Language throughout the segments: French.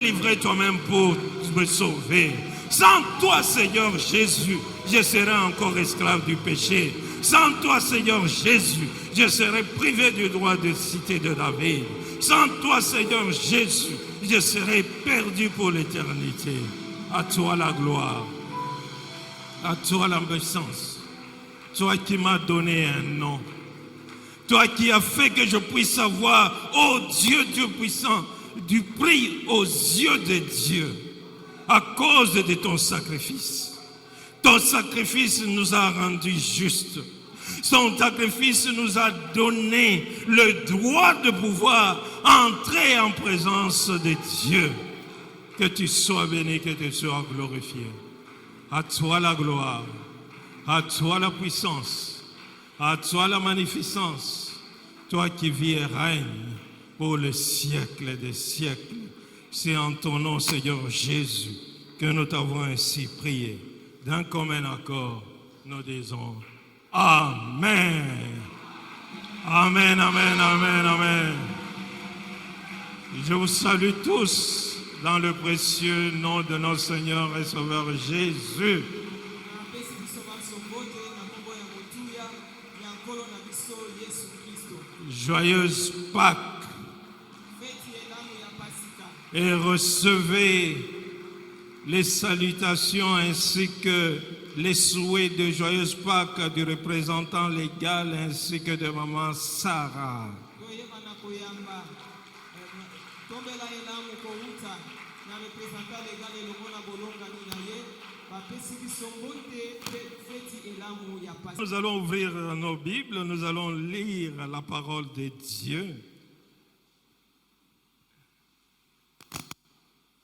livré toi-même pour me sauver. Sans toi, Seigneur Jésus, je serai encore esclave du péché. Sans toi, Seigneur Jésus, je serai privé du droit de cité de David. Sans toi, Seigneur Jésus, je serai perdu pour l'éternité. À toi la gloire, à toi la puissance. Toi qui m'as donné un nom. Toi qui as fait que je puisse savoir, oh Dieu, Dieu puissant, du prix aux yeux de Dieu à cause de ton sacrifice. Ton sacrifice nous a rendus justes. Son sacrifice nous a donné le droit de pouvoir entrer en présence de Dieu. Que tu sois béni, que tu sois glorifié. À toi la gloire, à toi la puissance, à toi la magnificence. Toi qui vis et règnes pour le siècle des siècles. C'est en ton nom, Seigneur Jésus, que nous t'avons ainsi prié. D'un commun accord, nous disons Amen. Amen, amen, amen, amen. Je vous salue tous dans le précieux nom de notre Seigneur et Sauveur Jésus. Joyeuse Pâques. Et recevez les salutations ainsi que les souhaits de joyeuse Pâques du représentant légal ainsi que de maman Sarah. Nous allons ouvrir nos Bibles, nous allons lire la parole de Dieu.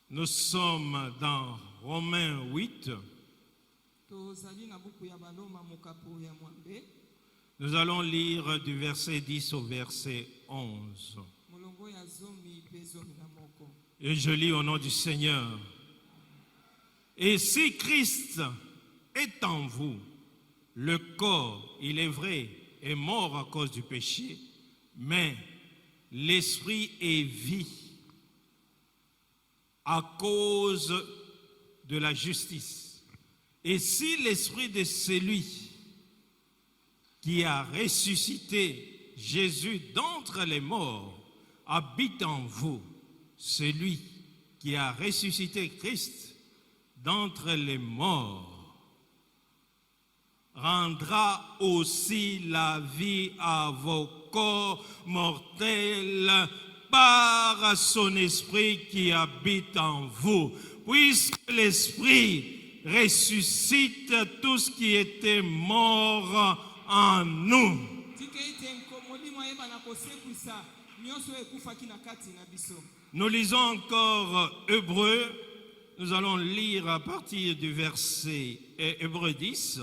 Nous sommes dans Romains 8. Nous allons lire du verset 10 au verset 11. Et je lis au nom du Seigneur. Et si Christ est en vous, le corps, il est vrai, est mort à cause du péché, mais l'esprit est vie à cause de la justice. Et si l'esprit de celui qui a ressuscité Jésus d'entre les morts habite en vous, celui qui a ressuscité Christ d'entre les morts rendra aussi la vie à vos corps mortels par son esprit qui habite en vous, puisque l'esprit ressuscite tout ce qui était mort en nous. Nous lisons encore Hébreux. Nous allons lire à partir du verset Hébreux 10.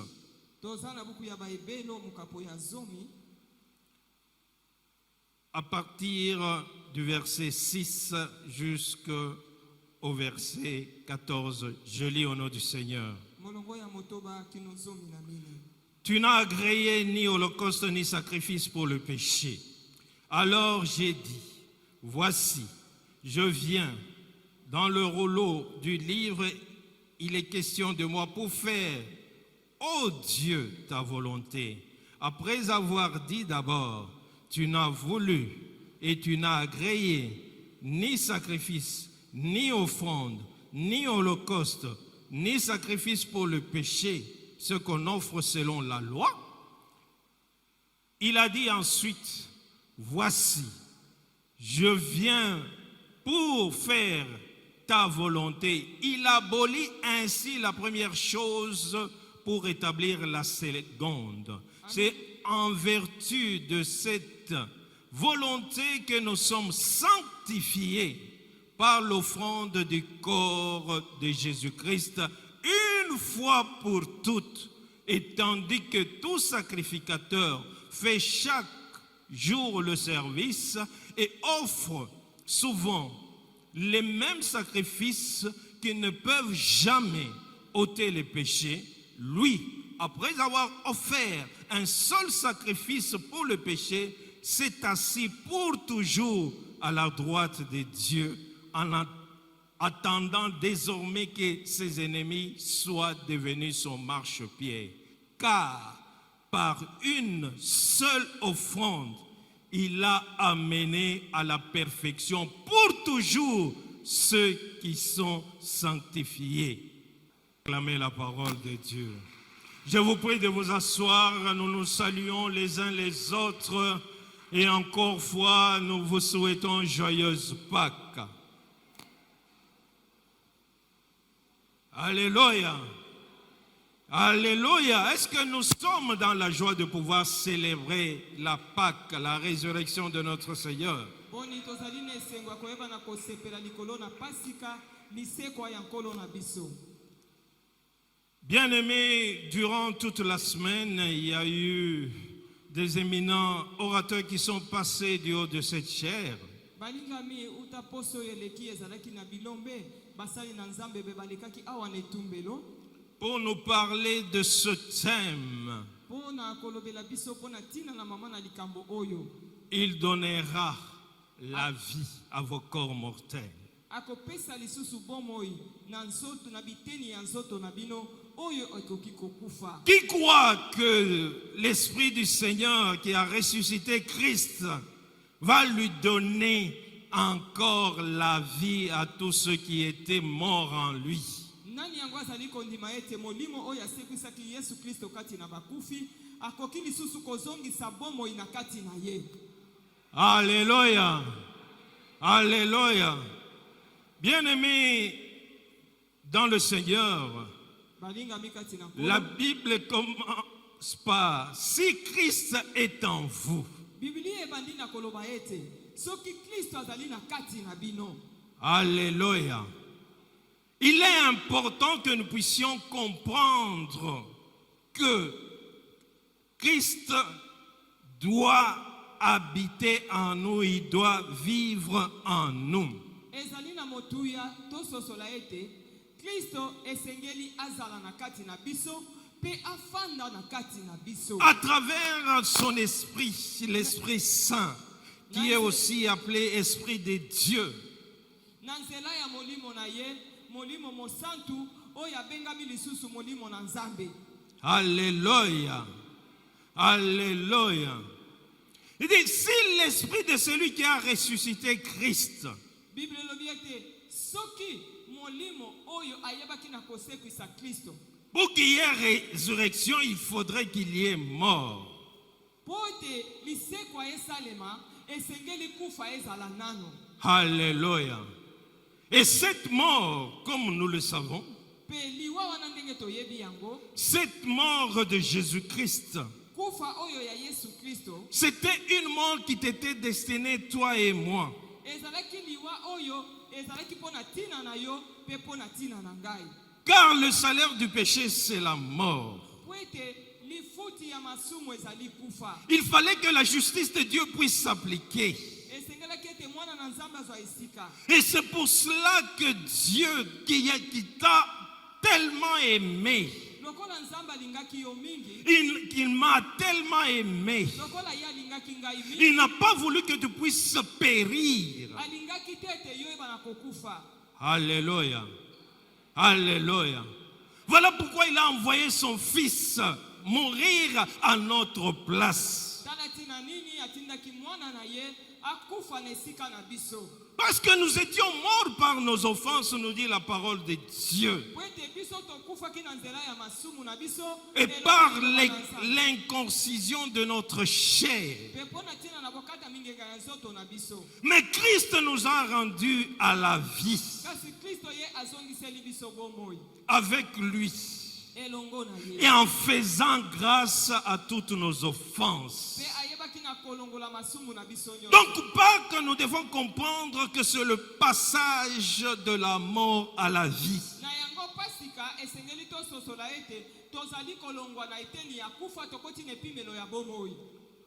À partir du verset 6 jusqu'au verset 14, je lis au nom du Seigneur. Tu n'as agréé ni holocauste ni sacrifice pour le péché. Alors j'ai dit, voici, je viens. Dans le rouleau du livre, il est question de moi pour faire, ô Dieu, ta volonté. Après avoir dit d'abord, tu n'as voulu et tu n'as agréé ni sacrifice, ni offrande, ni holocauste, ni sacrifice pour le péché, ce qu'on offre selon la loi. Il a dit ensuite, voici, je viens pour faire ta volonté. Il abolit ainsi la première chose pour établir la seconde. C'est en vertu de cette volonté que nous sommes sanctifiés par l'offrande du corps de Jésus-Christ une fois pour toutes, et tandis que tout sacrificateur fait chaque jour le service et offre souvent les mêmes sacrifices qui ne peuvent jamais ôter les péchés, lui, après avoir offert un seul sacrifice pour le péché, s'est assis pour toujours à la droite de Dieu en attendant désormais que ses ennemis soient devenus son marchepied. Car par une seule offrande, il a amené à la perfection pour toujours ceux qui sont sanctifiés. Acclamez la parole de Dieu. Je vous prie de vous asseoir, nous nous saluons les uns les autres et encore fois, nous vous souhaitons joyeuse Pâques. Alléluia. Alléluia. Est-ce que nous sommes dans la joie de pouvoir célébrer la Pâque, la résurrection de notre Seigneur? Bien-aimés, durant toute la semaine, il y a eu des éminents orateurs qui sont passés du haut de cette chaire. Pour nous parler de ce thème, il donnera la vie à vos corps mortels. Qui croit que l'Esprit du Seigneur qui a ressuscité Christ va lui donner encore la vie à tous ceux qui étaient morts en lui? Alléluia. Alléluia. Bien-aimés dans le Seigneur, la Bible commence par « Si Christ est en vous ». Alléluia. Il est important que nous puissions comprendre que Christ doit habiter en nous, il doit vivre en nous. À travers son esprit, l'Esprit Saint, qui est aussi appelé Esprit de Dieu. Alléluia. Alléluia. Il dit, si l'esprit de celui qui a ressuscité Christ pour qu'il y ait résurrection, il faudrait qu'il y ait mort. Alléluia. Et cette mort, comme nous le savons, cette mort de Jésus-Christ, c'était une mort qui t'était destinée, toi et moi. Car le salaire du péché, c'est la mort. Il fallait que la justice de Dieu puisse s'appliquer. Et c'est pour cela que Dieu, qui t'a tellement aimé, il m'a tellement aimé, il n'a pas voulu que tu puisses périr. Alléluia. Alléluia. Voilà pourquoi il a envoyé son fils mourir à notre place. Parce que nous étions morts par nos offenses, nous dit la parole de Dieu. Et par l'inconcision de notre chair. Mais Christ nous a rendus à la vie. Avec lui. Et en faisant grâce à toutes nos offenses. Donc, pas que nous devons comprendre que c'est le passage de la mort à la vie.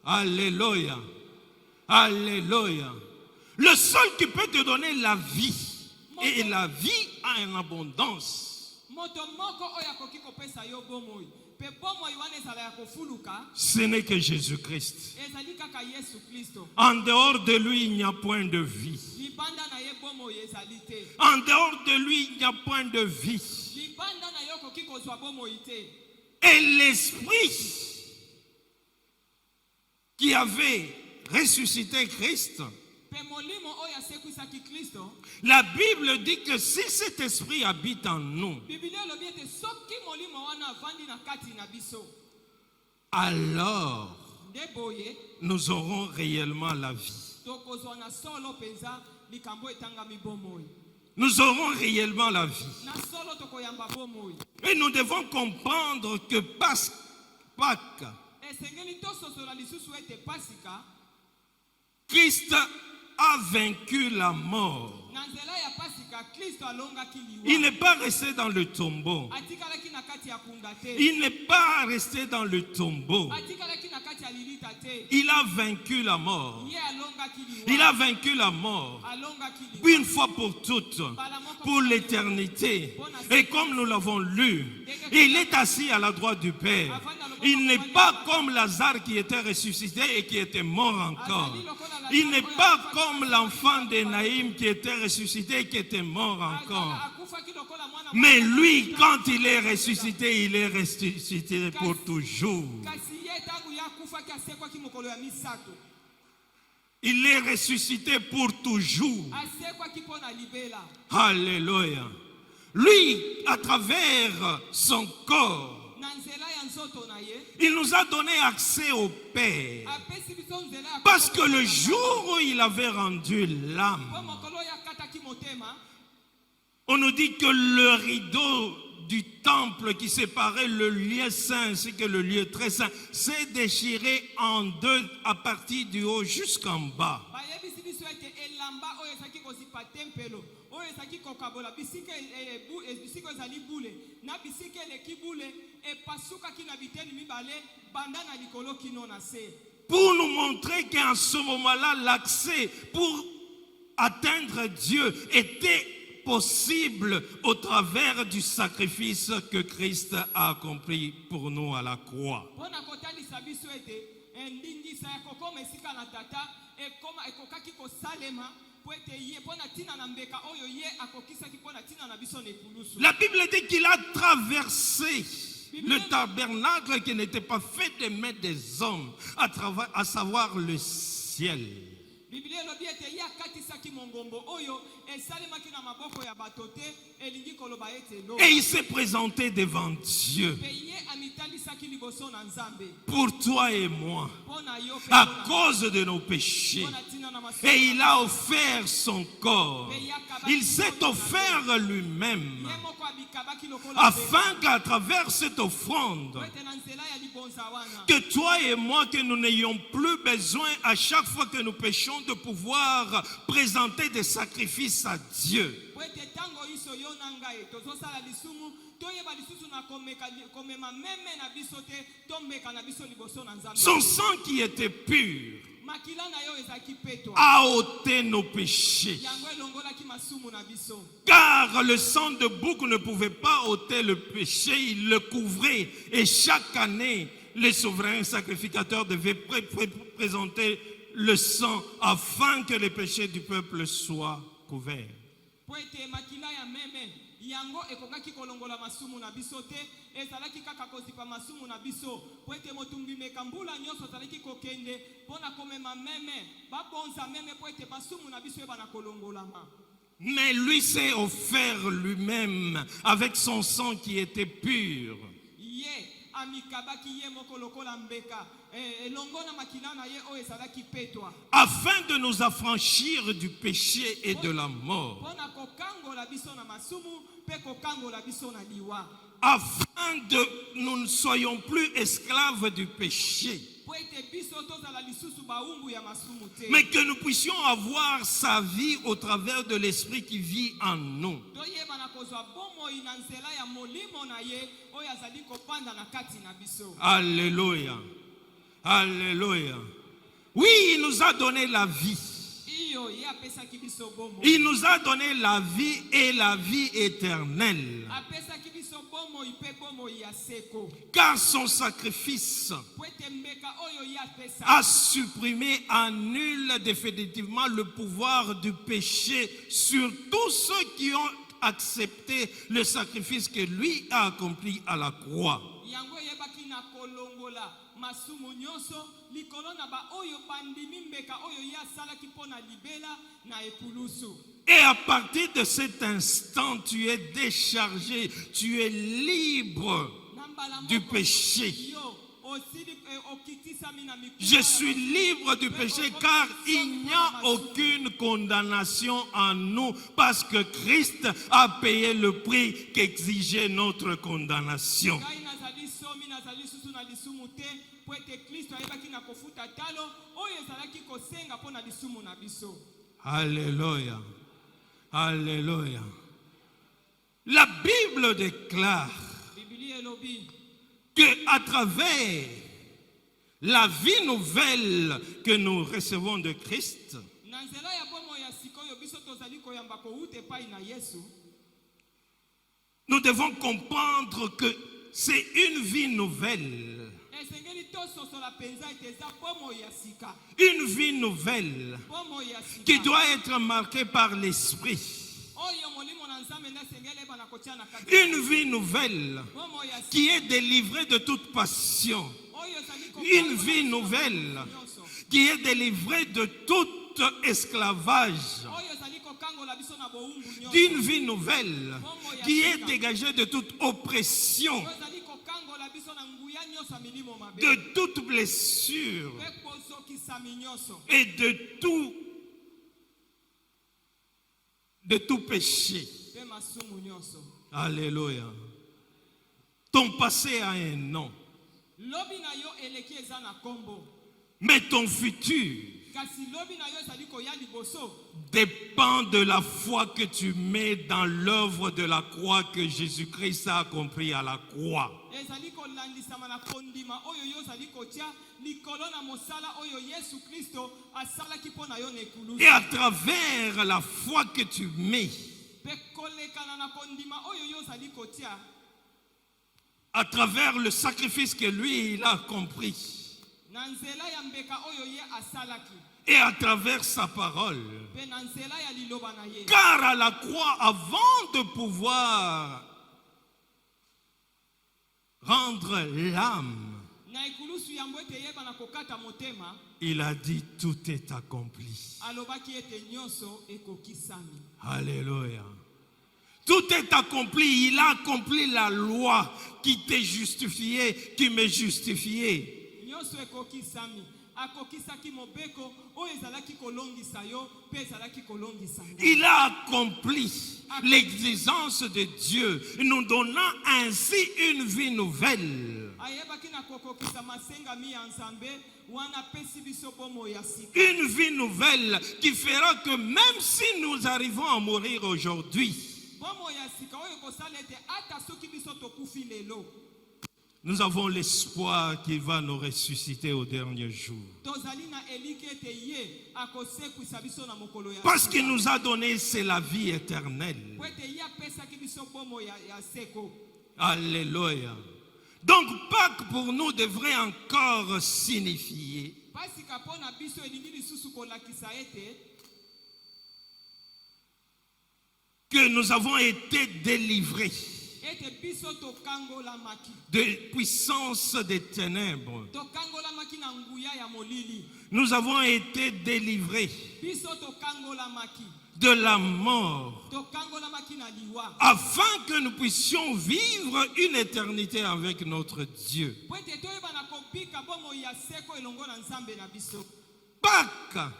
Alléluia. Alléluia. Le seul qui peut te donner la vie, et la vie en abondance, ce n'est que Jésus-Christ. En dehors de lui, il n'y a point de vie. En dehors de lui, il n'y a point de vie. Et l'Esprit qui avait ressuscité Christ, la Bible dit que si cet esprit habite en nous, alors nous aurons réellement la vie. Nous aurons réellement la vie. Et nous devons comprendre que Pâques, Christ a vaincu la mort. Il n'est pas resté dans le tombeau. Il n'est pas resté dans le tombeau. Il a vaincu la mort. Il a vaincu la mort. Une fois pour toutes, pour l'éternité. Et comme nous l'avons lu, il est assis à la droite du Père. Il n'est pas comme Lazare qui était ressuscité et qui était mort encore. Il n'est pas comme l'enfant de Naïm qui était ressuscité et qui était mort encore. Mais lui, quand il est ressuscité pour toujours. Il est ressuscité pour toujours. Alléluia. Lui, à travers son corps, il nous a donné accès au Père. Parce que le jour où il avait rendu l'âme, on nous dit que le rideau du temple qui séparait le lieu saint ainsi que le lieu très saint s'est déchiré en deux à partir du haut jusqu'en bas. Pour nous montrer qu'en ce moment-là, l'accès pour atteindre Dieu était possible au travers du sacrifice que Christ a accompli pour nous à la croix. La Bible dit qu'il a traversé le tabernacle qui n'était pas fait des mains des hommes, à savoir le ciel. Et il s'est présenté devant Dieu pour toi et moi à cause de nos péchés. Et il a offert son corps. Il s'est offert lui-même afin qu'à travers cette offrande, que toi et moi, que nous n'ayons plus besoin à chaque fois que nous péchons de pouvoir présenter des sacrifices à Dieu. Son sang qui était pur a ôté nos péchés. Car le sang de bouc ne pouvait pas ôter le péché, il le couvrait. Et chaque année, les souverains sacrificateurs devaient présenter le sang afin que les péchés du peuple soient couverts. yango ekongaki kolongola masumu na biso te ezalaki kaka kozipa masumu na biso po ete motumbi mekambula nyonso azalaki kokende mpona komema meme babonza meme po ete masumu na biso ebana kolongolama. Mais lui s'est offert lui-même avec son sang qui était pur. Afin de nous affranchir du péché et de la mort. Afin que nous ne soyons plus esclaves du péché. Mais que nous puissions avoir sa vie au travers de l'esprit qui vit en nous. Alléluia. Alléluia. Oui, il nous a donné la vie. Il nous a donné la vie et la vie éternelle. Car son sacrifice a supprimé, annule définitivement le pouvoir du péché sur tous ceux qui ont accepté le sacrifice que lui a accompli à la croix. Et à partir de cet instant, tu es déchargé, tu es libre du péché. Je suis libre du péché car il n'y a aucune condamnation en nous parce que Christ a payé le prix qu'exigeait notre condamnation. Alléluia. Alléluia. La Bible déclare que à travers la vie nouvelle que nous recevons de Christ, nous devons comprendre que c'est une vie nouvelle. Une vie nouvelle qui doit être marquée par l'esprit. Une vie nouvelle qui est délivrée de toute passion. Une vie nouvelle qui est délivrée de tout esclavage. D'une vie nouvelle qui est dégagée de toute oppression, de toute blessure et de tout péché. Alléluia. Ton passé a un nom, mais ton futur dépend de la foi que tu mets dans l'œuvre de la croix que Jésus-Christ a accomplie à la croix. Et à travers la foi que tu mets, à travers le sacrifice que lui il a accompli, et à travers sa parole. Car à la croix, avant de pouvoir rendre l'âme, il a dit tout est accompli. Alléluia. Tout est accompli. Il a accompli la loi qui t'est justifié, qui m'est justifié. Il a accompli l'exigence de Dieu, nous donnant ainsi une vie nouvelle. Une vie nouvelle qui fera que même si nous arrivons à mourir aujourd'hui, nous avons l'espoir qu'il va nous ressusciter au dernier jour. Parce qu'il nous a donné, c'est la vie éternelle. Alléluia. Donc Pâques pour nous devrait encore signifier que nous avons été délivrés de puissance des ténèbres. Nous avons été délivrés de la mort afin que nous puissions vivre une éternité avec notre Dieu. Pâques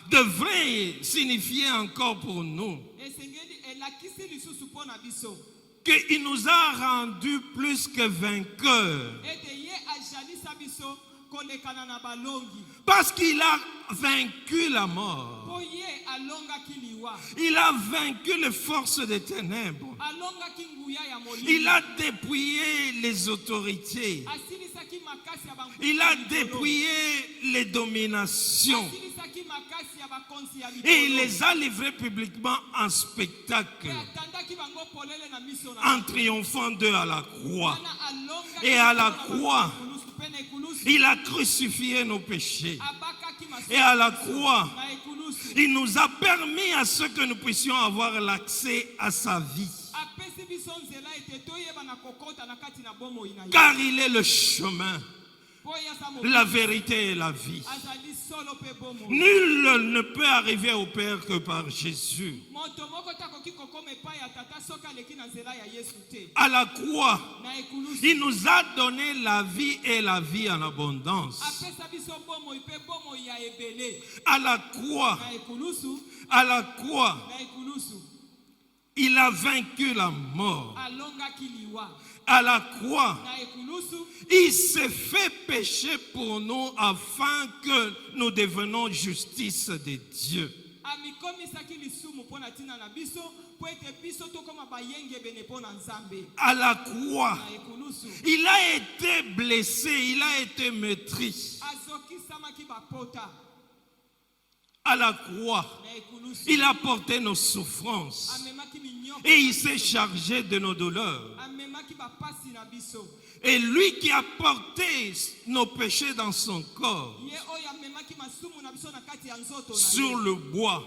devrait signifier encore pour nous qu'il nous a rendus plus que vainqueurs. Parce qu'il a vaincu la mort. Il a vaincu les forces des ténèbres. Il a dépouillé les autorités. Il a dépouillé les dominations. Et il les a livrés publiquement en spectacle, en triomphant d'eux à la croix. Et à la croix, il a crucifié nos péchés. Et à la croix, il nous a permis à ce que nous puissions avoir l'accès à sa vie. Car il est le chemin, la vérité et la vie. Nul ne peut arriver au Père que par Jésus. À la croix, il nous a donné la vie et la vie en abondance. À la croix, il a vaincu la mort. À la croix, il s'est fait péché pour nous afin que nous devenions justice de Dieu. À la croix, il a été blessé, il a été meurtri. À la croix, il a porté nos souffrances et il s'est chargé de nos douleurs. Et lui qui a porté nos péchés dans son corps sur le bois,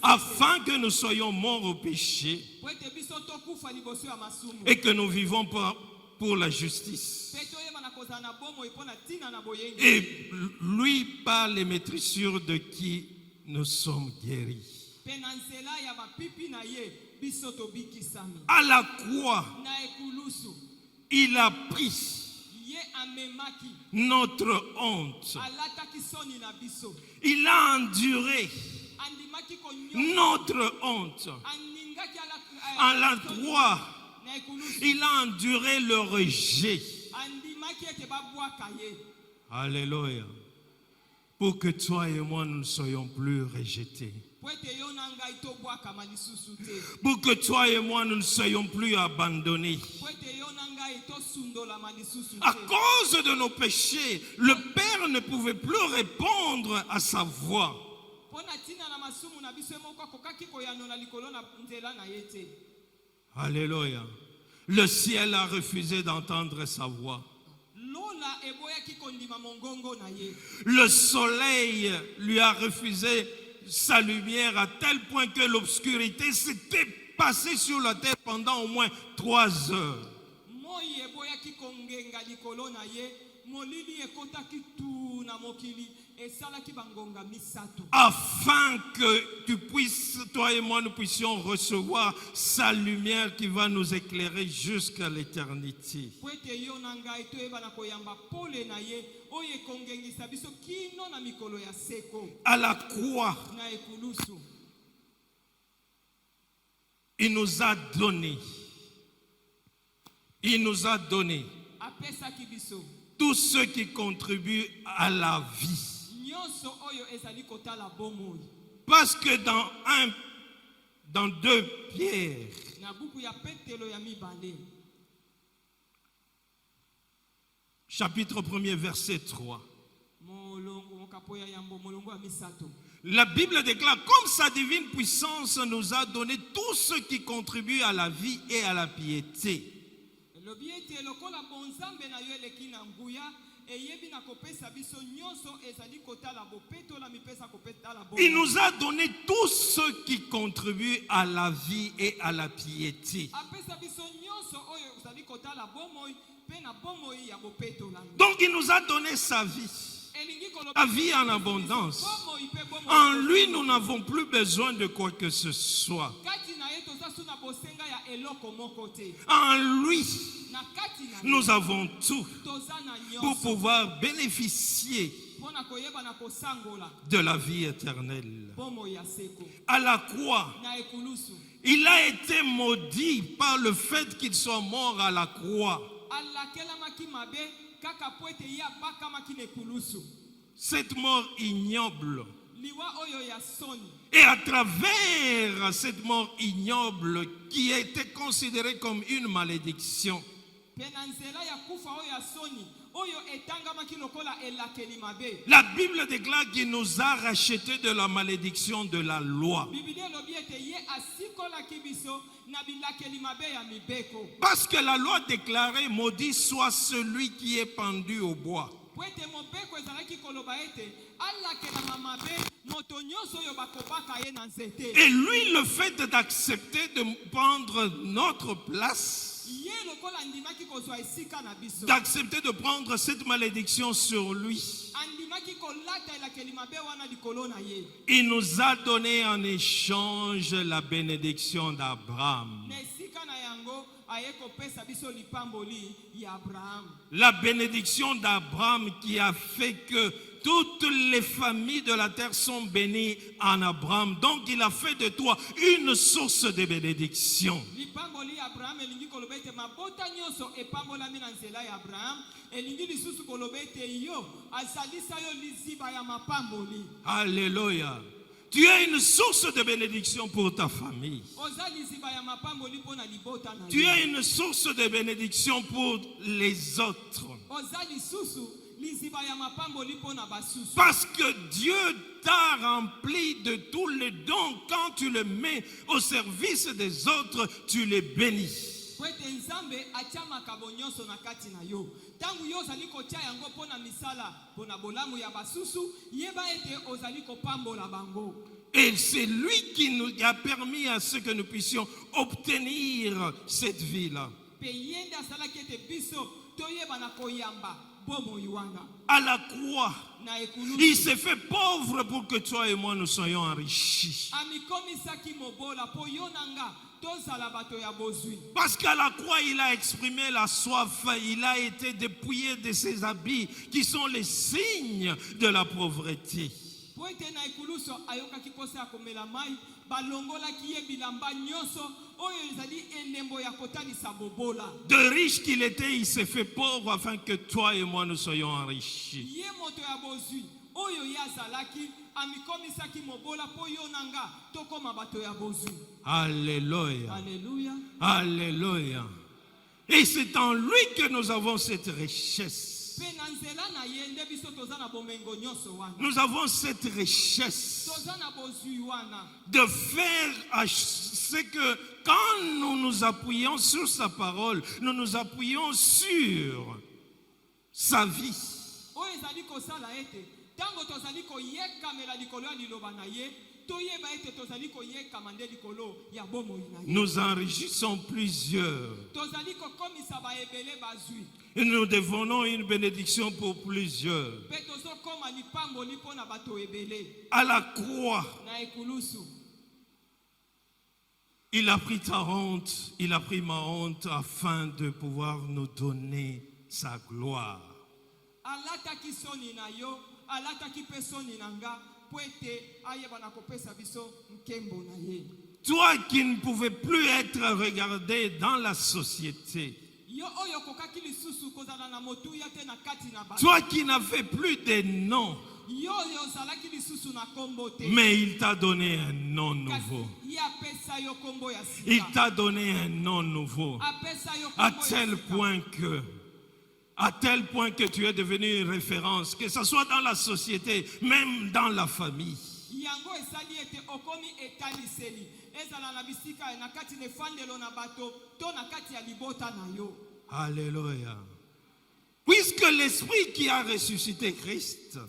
afin que nous soyons morts au péché et que nous vivons pour la justice. Et lui, par les maîtrissures de qui nous sommes guéris. À la croix, il a pris notre honte. Il a enduré notre honte. À la croix, il a enduré le rejet. Alléluia. Pour que toi et moi, nous ne soyons plus rejetés. Pour que toi et moi, nous ne soyons plus abandonnés. À cause de nos péchés, le Père ne pouvait plus répondre à sa voix. Alléluia. Le ciel a refusé d'entendre sa voix. Le soleil lui a refusé sa lumière à tel point que l'obscurité s'était passée sur la terre pendant au moins 3 heures. Afin que tu puisses, toi et moi, nous puissions recevoir sa lumière qui va nous éclairer jusqu'à l'éternité. À la croix, il nous a donné tout ce qui contribue à la vie. Parce que dans 2 Pierre, chapitre 1er, verset 3, la Bible déclare, comme sa divine puissance nous a donné tout ce qui contribue à la vie et à la piété. Il nous a donné tout ce qui contribue à la vie et à la piété. Donc il nous a donné sa vie. La vie en abondance. En lui, nous n'avons plus besoin de quoi que ce soit. En lui, nous avons tout pour pouvoir bénéficier de la vie éternelle. À la croix, il a été maudit par le fait qu'il soit mort à la croix. Cette mort ignoble. Et à travers cette mort ignoble qui a été considérée comme une malédiction, La Bible déclare qu'il nous a rachetés de la malédiction de la loi. Parce que la loi déclarait, maudit soit celui qui est pendu au bois. Et lui, le fait d'accepter de prendre notre place, d'accepter de prendre cette malédiction sur lui, il nous a donné en échange la bénédiction d'Abraham. La bénédiction d'Abraham qui a fait que toutes les familles de la terre sont bénies en Abraham. Donc il a fait de toi une source de bénédiction. Alléluia. Tu es une source de bénédiction pour ta famille. Tu es une source de bénédiction pour les autres. Parce que Dieu t'a rempli de tous les dons. Quand tu les mets au service des autres, tu les bénis. Et c'est lui qui nous a permis à ce que nous puissions obtenir cette vie-là. À la croix, il s'est fait pauvre pour que toi et moi nous soyons enrichis. Parce qu'à la croix, il a exprimé la soif, il a été dépouillé de ses habits qui sont les signes de la pauvreté. De riche qu'il était, il s'est fait pauvre afin que toi et moi nous soyons enrichis. Alléluia. Alléluia. Alléluia. Et c'est en lui que nous avons cette richesse. Nous avons cette richesse de faire ce que quand nous nous appuyons sur sa parole, nous nous appuyons sur sa vie. Nous enrichissons plusieurs. Et nous devenons une bénédiction pour plusieurs. À la croix, il a pris ta honte, il a pris ma honte afin de pouvoir nous donner sa gloire. Toi qui ne pouvais plus être regardé dans la société, toi qui n'avais plus de nom, mais il t'a donné un nom nouveau. Il t'a donné un nom nouveau. À tel point que tu es devenu une référence, que ce soit dans la société, même dans la famille. Alléluia. Puisque l'Esprit qui a ressuscité Christ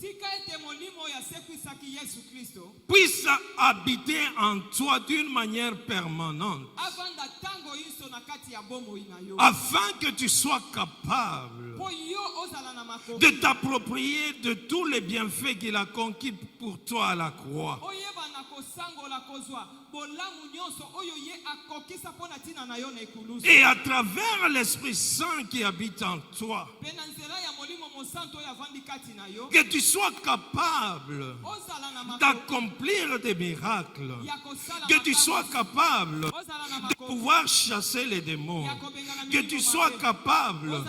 puisse habiter en toi d'une manière permanente, afin que tu sois capable de t'approprier de tous les bienfaits qu'il a conquis pour toi à la croix. Et à travers l'Esprit Saint qui habite en toi, que tu sois capable d'accomplir des miracles, que tu sois capable de pouvoir chasser les démons, que tu sois capable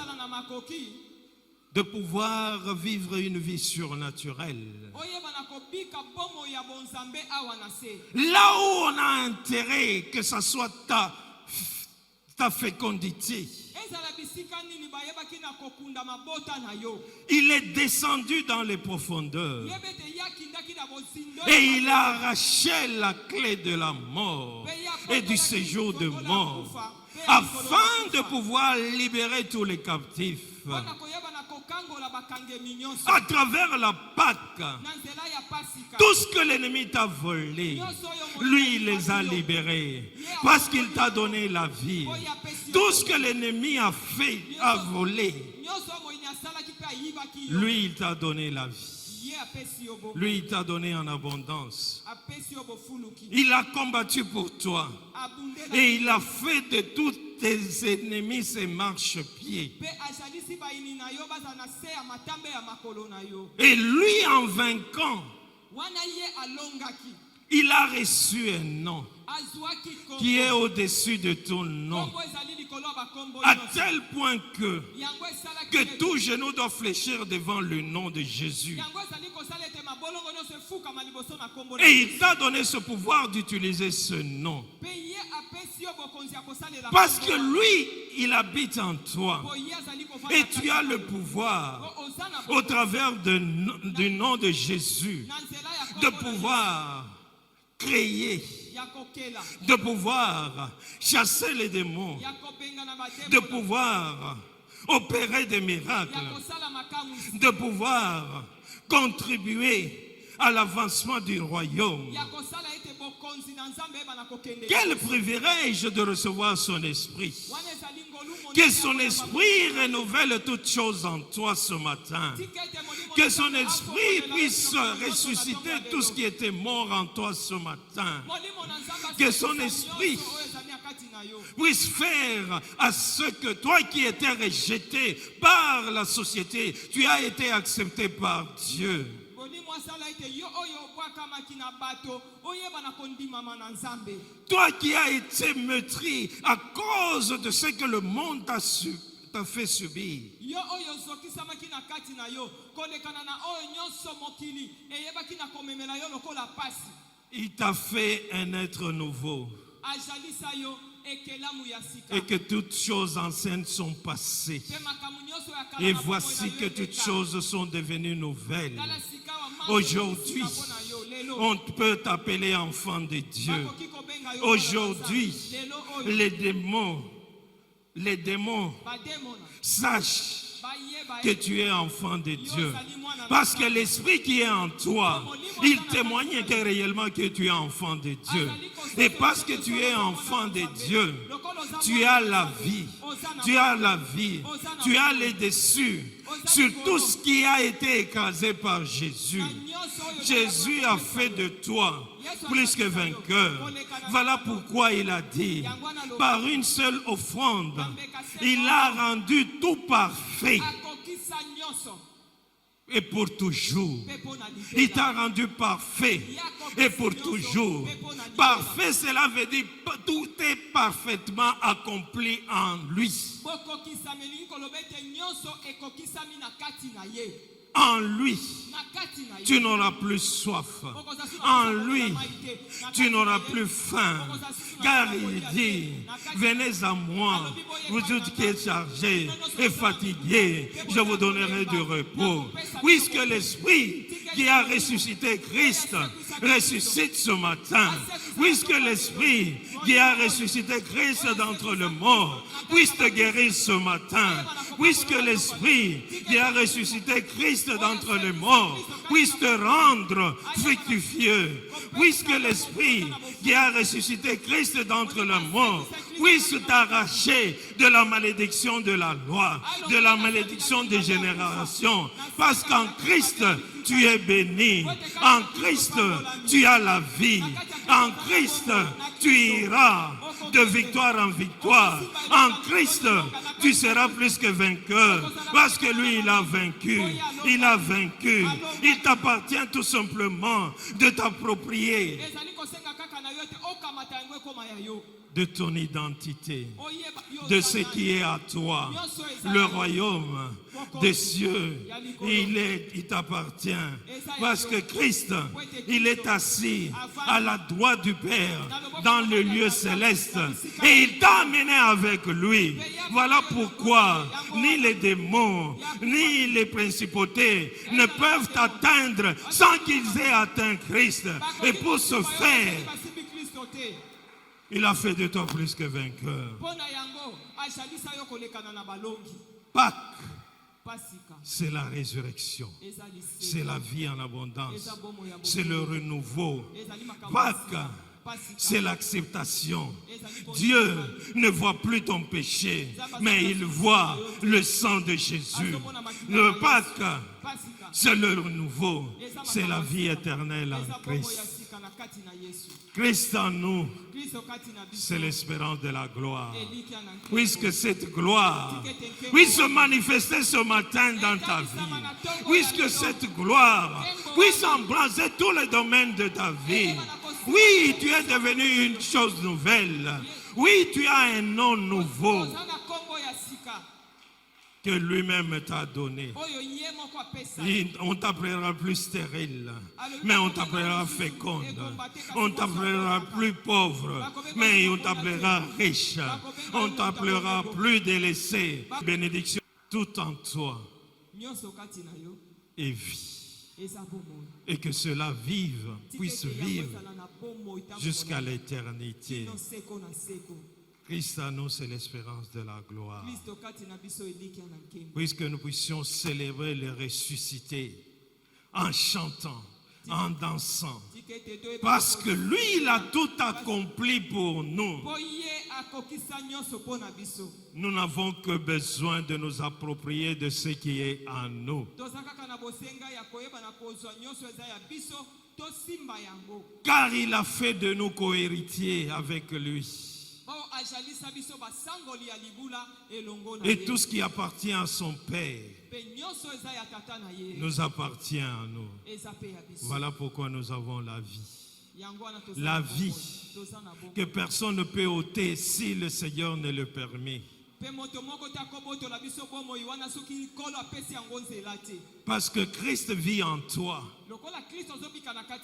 de pouvoir vivre une vie surnaturelle. Là où on a intérêt que ça soit ta fécondité, Il est descendu dans les profondeurs. Et il a arraché la clé de la mort et du séjour de mort, afin de pouvoir libérer tous les captifs. À travers la Pâque, tout ce que l'ennemi t'a volé, lui il les a libérés parce qu'il t'a donné la vie. Tout ce que l'ennemi a fait, a volé, lui il t'a donné la vie. Lui il t'a donné en abondance. Il a combattu pour toi et il a fait de tous tes ennemis ses marchepieds. Et lui, en vainquant, il a reçu un nom qui est au-dessus de tout nom, à tel point que tout genou doit fléchir devant le nom de Jésus. Et il t'a donné ce pouvoir d'utiliser ce nom. Parce que lui, il habite en toi. Et tu as le pouvoir, au travers du nom de Jésus, de pouvoir créer, de pouvoir chasser les démons, de pouvoir opérer des miracles, de pouvoir contribuer à l'avancement du royaume. Quel privilège de recevoir son esprit. Que son esprit renouvelle toutes choses en toi ce matin. Que son esprit puisse ressusciter tout ce qui était mort en toi ce matin. Que son esprit puisse faire à ce que toi qui étais rejeté par la société, tu as été accepté par Dieu. Toi qui as été meurtri à cause de ce que le monde t'a fait subir. Il t'a fait un être nouveau. Et que toutes choses anciennes sont passées. Et voici que toutes choses sont devenues nouvelles. Aujourd'hui, on peut t'appeler enfant de Dieu. Aujourd'hui, les démons sachent que tu es enfant de Dieu. Parce que l'esprit qui est en toi, il témoigne que réellement que tu es enfant de Dieu. Et parce que tu es enfant de Dieu, tu as la vie. Tu as la vie. Tu as les dessus sur tout ce qui a été écrasé par Jésus. Jésus a fait de toi plus que vainqueur. Voilà pourquoi il a dit, par une seule offrande, il a rendu tout parfait. Et pour toujours. Il t'a rendu parfait. Et pour toujours. Parfait, cela veut dire tout est parfaitement accompli en lui. En lui, tu n'auras plus soif. En lui, tu n'auras plus faim. Car il dit, venez à moi, vous tous qui êtes chargés et fatigués, je vous donnerai du repos. Puisque l'Esprit qui a ressuscité Christ ressuscite ce matin. Puisque l'Esprit qui a ressuscité Christ d'entre les morts puisse te guérir ce matin. Puisque l'Esprit qui a ressuscité Christ d'entre les morts puisse te rendre fructifieux. Puisque l'Esprit qui a ressuscité Christ d'entre les morts puisse t'arracher de la malédiction de la loi, de la malédiction des générations. Parce qu'en Christ, tu es béni. En Christ, tu as la vie. En Christ, tu iras de victoire en victoire. En Christ, tu seras plus que vainqueur. Parce que lui, il a vaincu. Il a vaincu. Il t'appartient tout simplement de t'approprier de ton identité, de ce qui est à toi. Le royaume des cieux, il t'appartient. Parce que Christ, il est assis à la droite du Père dans le lieu céleste. Et il t'a amené avec lui. Voilà pourquoi ni les démons, ni les principautés ne peuvent t'atteindre sans qu'ils aient atteint Christ. Et pour ce faire, il a fait de toi plus que vainqueur. Pâques, c'est la résurrection. C'est la vie en abondance. C'est le renouveau. Pâques, c'est l'acceptation. Dieu ne voit plus ton péché, mais il voit le sang de Jésus. Le Pâques, c'est le renouveau. C'est la vie éternelle en Christ. Christ en nous, c'est l'espérance de la gloire. Puisque cette gloire puisse se manifester ce matin dans ta vie. Puisque cette gloire puisse embrasser tous les domaines de ta vie. Oui, tu es devenu une chose nouvelle. Oui, tu as un nom nouveau que lui-même t'a donné. On t'appellera plus stérile, mais on t'appellera féconde. On t'appellera plus pauvre, mais on t'appellera riche. On t'appellera plus délaissé. Bénédiction, tout en toi est vie. Et que cela puisse vivre jusqu'à l'éternité. Christ à nous, c'est l'espérance de la gloire. Puisque nous puissions célébrer le ressuscité en chantant, en dansant. Parce que lui, il a tout accompli pour nous. Nous n'avons que besoin de nous approprier de ce qui est en nous. Car il a fait de nous cohéritiers avec lui. Et tout ce qui appartient à son Père nous appartient à nous. Voilà pourquoi nous avons la vie. La vie que personne ne peut ôter si le Seigneur ne le permet. Parce que Christ vit en toi.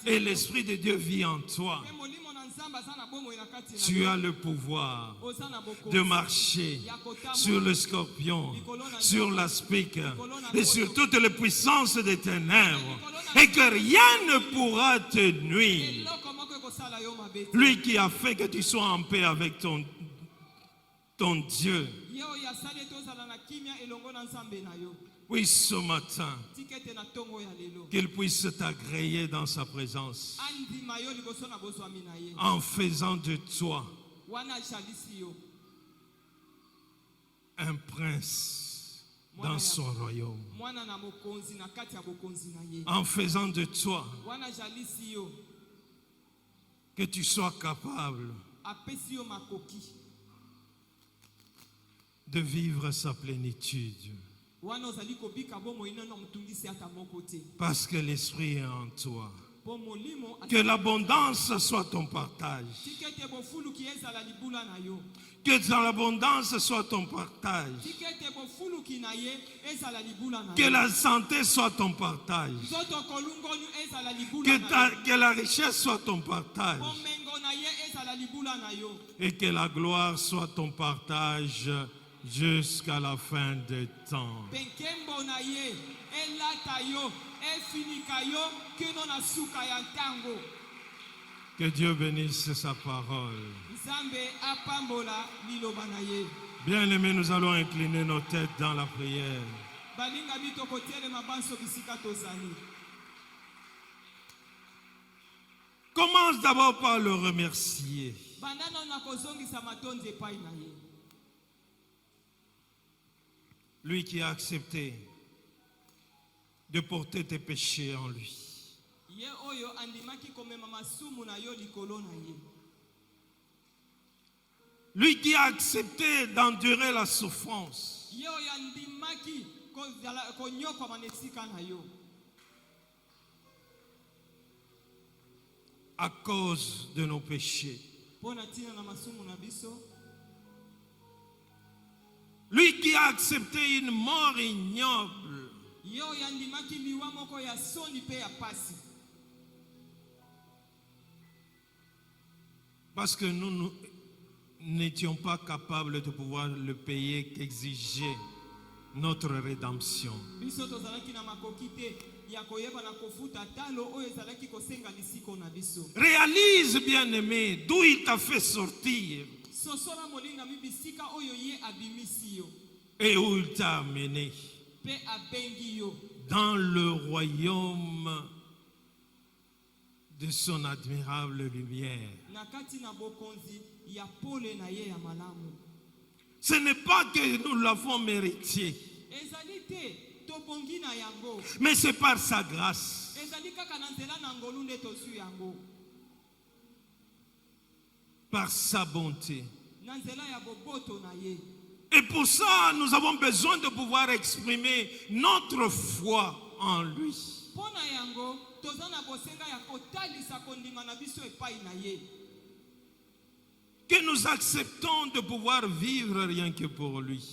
Et l'Esprit de Dieu vit en toi. Tu as le pouvoir de marcher sur le scorpion, sur l'aspic et sur toutes les puissances des ténèbres. Et que rien ne pourra te nuire. Lui qui a fait que tu sois en paix avec ton Dieu. Oui, ce matin, qu'il puisse t'agréer dans sa présence en faisant de toi un prince dans son royaume, en faisant de toi que tu sois capable de vivre sa plénitude. Parce que l'Esprit est en toi. Que l'abondance soit ton partage. Que dans l'abondance soit ton partage. Que la santé soit ton partage. Que la richesse soit ton partage. Et que la gloire soit ton partage jusqu'à la fin des temps. Que Dieu bénisse sa parole. Bien-aimés, nous allons incliner nos têtes dans la prière. Commence d'abord par le remercier. Lui qui a accepté de porter tes péchés en lui. Lui qui a accepté d'endurer la souffrance. À cause de nos péchés. Lui qui a accepté une mort ignoble. Parce que nous n'étions pas capables de pouvoir le payer qu'exigeait notre rédemption. Réalise, bien-aimé, d'où il t'a fait sortir et où il t'a amené. Dans le royaume de son admirable lumière. Ce n'est pas que nous l'avons mérité, mais c'est par sa grâce. Par sa bonté. Et pour ça, nous avons besoin de pouvoir exprimer notre foi en lui. Que nous acceptons de pouvoir vivre rien que pour lui.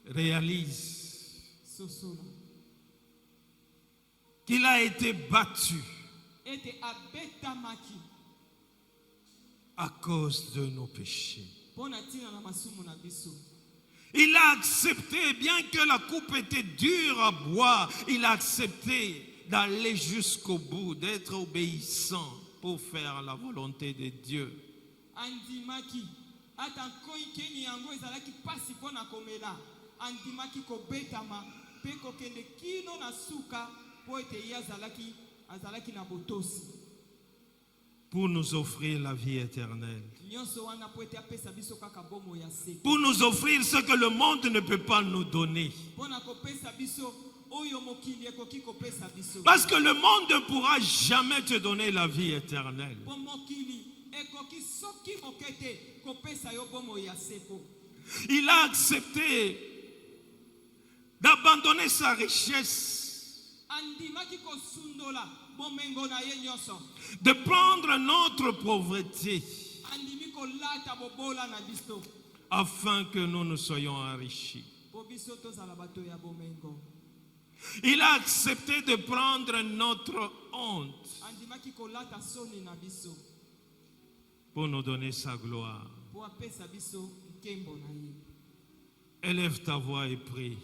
Réalise qu'il a été battu à cause de nos péchés. Il a accepté, bien que la coupe était dure à boire, il a accepté d'aller jusqu'au bout, d'être obéissant pour faire la volonté de Dieu. Pour nous offrir la vie éternelle. Pour nous offrir ce que le monde ne peut pas nous donner. Parce que le monde ne pourra jamais te donner la vie éternelle. Il a accepté d'abandonner sa richesse, de prendre notre pauvreté afin que nous nous soyons enrichis. Il a accepté de prendre notre honte pour nous donner sa gloire. Élève ta voix et prie.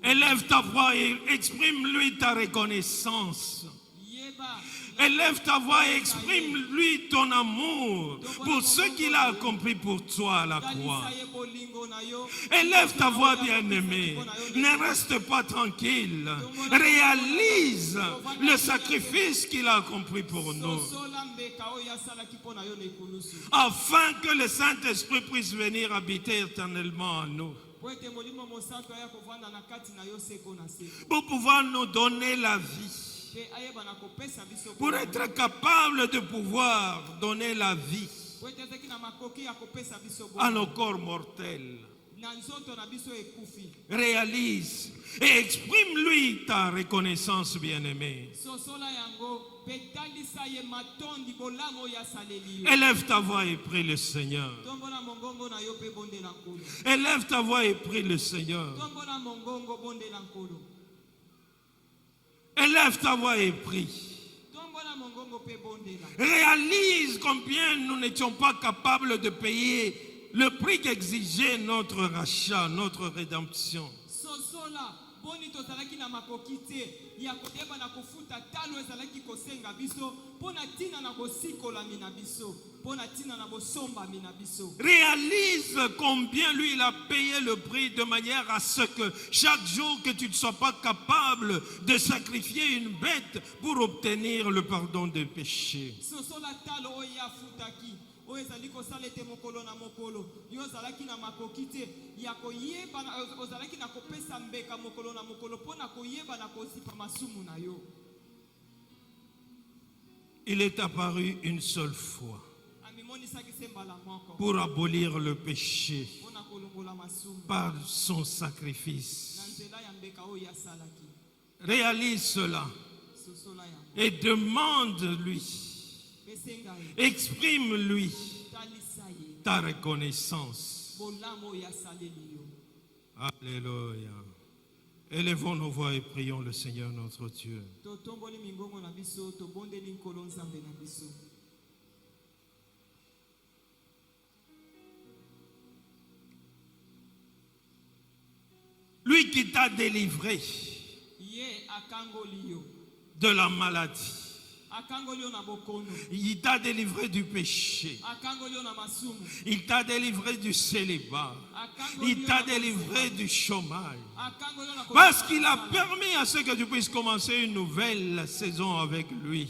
Élève ta voix et exprime-lui ta reconnaissance. Élève ta voix et exprime-lui ton amour pour ce qu'il a accompli pour toi à la croix. Élève ta voix, bien-aimé. Ne reste pas tranquille. Réalise le sacrifice qu'il a accompli pour nous, afin que le Saint-Esprit puisse venir habiter éternellement en nous, pour pouvoir nous donner la vie, pour être capable de pouvoir donner la vie à nos corps mortels. Réalise et exprime-lui ta reconnaissance, bien-aimé. Élève ta voix et prie le Seigneur. Élève ta voix et prie le Seigneur. Élève ta voix et prie. Réalise combien nous n'étions pas capables de payer le prix qu'exigeait notre rachat, notre rédemption. Réalise combien lui il a payé le prix de manière à ce que chaque jour que tu ne sois pas capable de sacrifier une bête pour obtenir le pardon des péchés. Il est apparu une seule fois pour abolir le péché par son sacrifice. Réalise cela et demande-lui, exprime-lui ta reconnaissance. Alléluia. Élevons nos voix et prions le Seigneur notre Dieu. Lui qui t'a délivré de la maladie, il t'a délivré du péché, il t'a délivré du célibat, il t'a délivré du chômage, parce qu'il a permis à ce que tu puisses commencer une nouvelle saison avec lui.